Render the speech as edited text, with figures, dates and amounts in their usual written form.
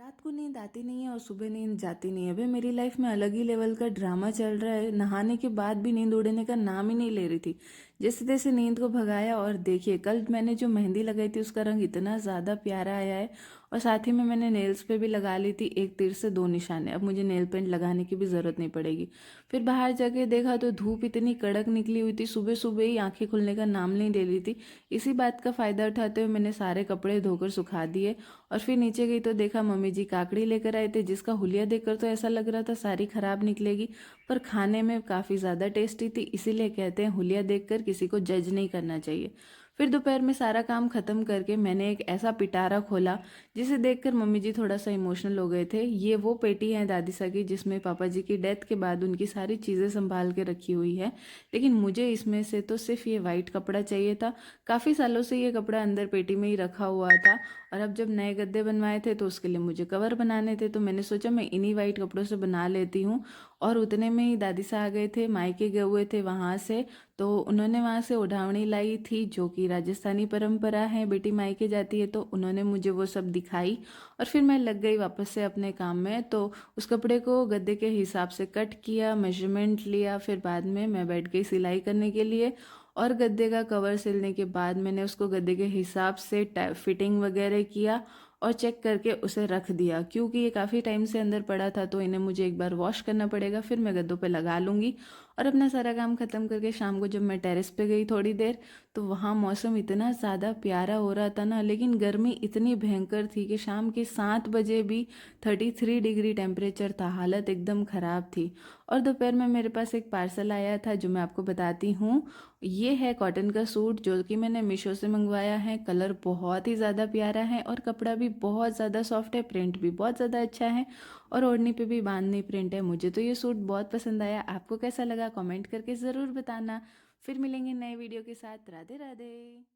रात को नींद आती नहीं है और सुबह नींद जाती नहीं है। अभी मेरी लाइफ में अलग ही लेवल का ड्रामा चल रहा है। नहाने के बाद भी नींद उड़ने का नाम ही नहीं ले रही थी। जैसे तैसे नींद को भगाया और देखिए कल मैंने जो मेहंदी लगाई थी उसका रंग इतना ज़्यादा प्यारा आया है। और साथ ही में मैंने नेल्स पे भी लगा ली थी, एक तीर से दो निशाने। अब मुझे नेल पेंट लगाने की भी ज़रूरत नहीं पड़ेगी। फिर बाहर जाके देखा तो धूप इतनी कड़क निकली हुई थी, सुबह सुबह ही आंखें खुलने का नाम नहीं ले रही थी। इसी बात का फ़ायदा उठाते हुए मैंने सारे कपड़े धोकर सुखा दिए। और फिर नीचे गई तो देखा मम्मी जी काकड़ी लेकर आए थे, जिसका हुलिया देखकर तो ऐसा लग रहा था सारी खराब निकलेगी। पर खाने में काफ़ी ज़्यादा टेस्टी थी, इसीलिए कहते हैं हुलिया देखकर किसी को जज नहीं करना चाहिए। फिर दोपहर में सारा काम खत्म करके मैंने एक ऐसा पिटारा खोला जिसे देखकर मम्मी जी थोड़ा सा इमोशनल हो गए थे। ये वो पेटी है दादी सा की जिसमें पापा जी की डेथ के बाद उनकी सारी चीज़ें संभाल के रखी हुई है। लेकिन मुझे इसमें से तो सिर्फ ये वाइट कपड़ा चाहिए था। काफ़ी सालों से ये कपड़ा अंदर पेटी में ही रखा हुआ था। और अब जब नए गद्दे बनवाए थे तो उसके लिए मुझे कवर बनाने थे, तो मैंने सोचा मैं इन्हीं वाइट कपड़ों से बना लेती हूँ। और उतने में ही दादी सा आ गए थे, मायके गए हुए थे वहाँ से। तो उन्होंने वहाँ से ओढ़ावनी लाई थी जो कि राजस्थानी परंपरा है, बेटी मायके जाती है तो उन्होंने मुझे वो सब दिखाई। और फिर मैं लग गई वापस से अपने काम में। तो उस कपड़े को गद्दे के हिसाब से कट किया, मेजरमेंट लिया, फिर बाद में मैं बैठ गई सिलाई करने के लिए। और गद्दे का कवर सिलने के बाद मैंने उसको गद्दे के हिसाब से फिटिंग वगैरह किया और चेक करके उसे रख दिया, क्योंकि ये काफ़ी टाइम से अंदर पड़ा था तो इन्हें मुझे एक बार वॉश करना पड़ेगा, फिर मैं गद्दों पे लगा लूँगी। और अपना सारा काम ख़त्म करके शाम को जब मैं टेरेस पे गई थोड़ी देर, तो वहाँ मौसम इतना ज़्यादा प्यारा हो रहा था ना, लेकिन गर्मी इतनी भयंकर थी कि शाम के 7 बजे भी 33 डिग्री टेम्परेचर था, हालत एकदम ख़राब थी। और दोपहर में मेरे पास एक पार्सल आया था जो मैं आपको बताती हूँ। ये है कॉटन का सूट जो कि मैंने मीशो से मंगवाया है। कलर बहुत ही ज़्यादा प्यारा है और कपड़ा भी बहुत ज़्यादा सॉफ्ट है, प्रिंट भी बहुत ज़्यादा अच्छा है। और ओढ़नी पे भी बांधनी प्रिंट है। मुझे तो ये सूट बहुत पसंद आया। आपको कैसा लगा कमेंट करके ज़रूर बताना। फिर मिलेंगे नए वीडियो के साथ। राधे राधे।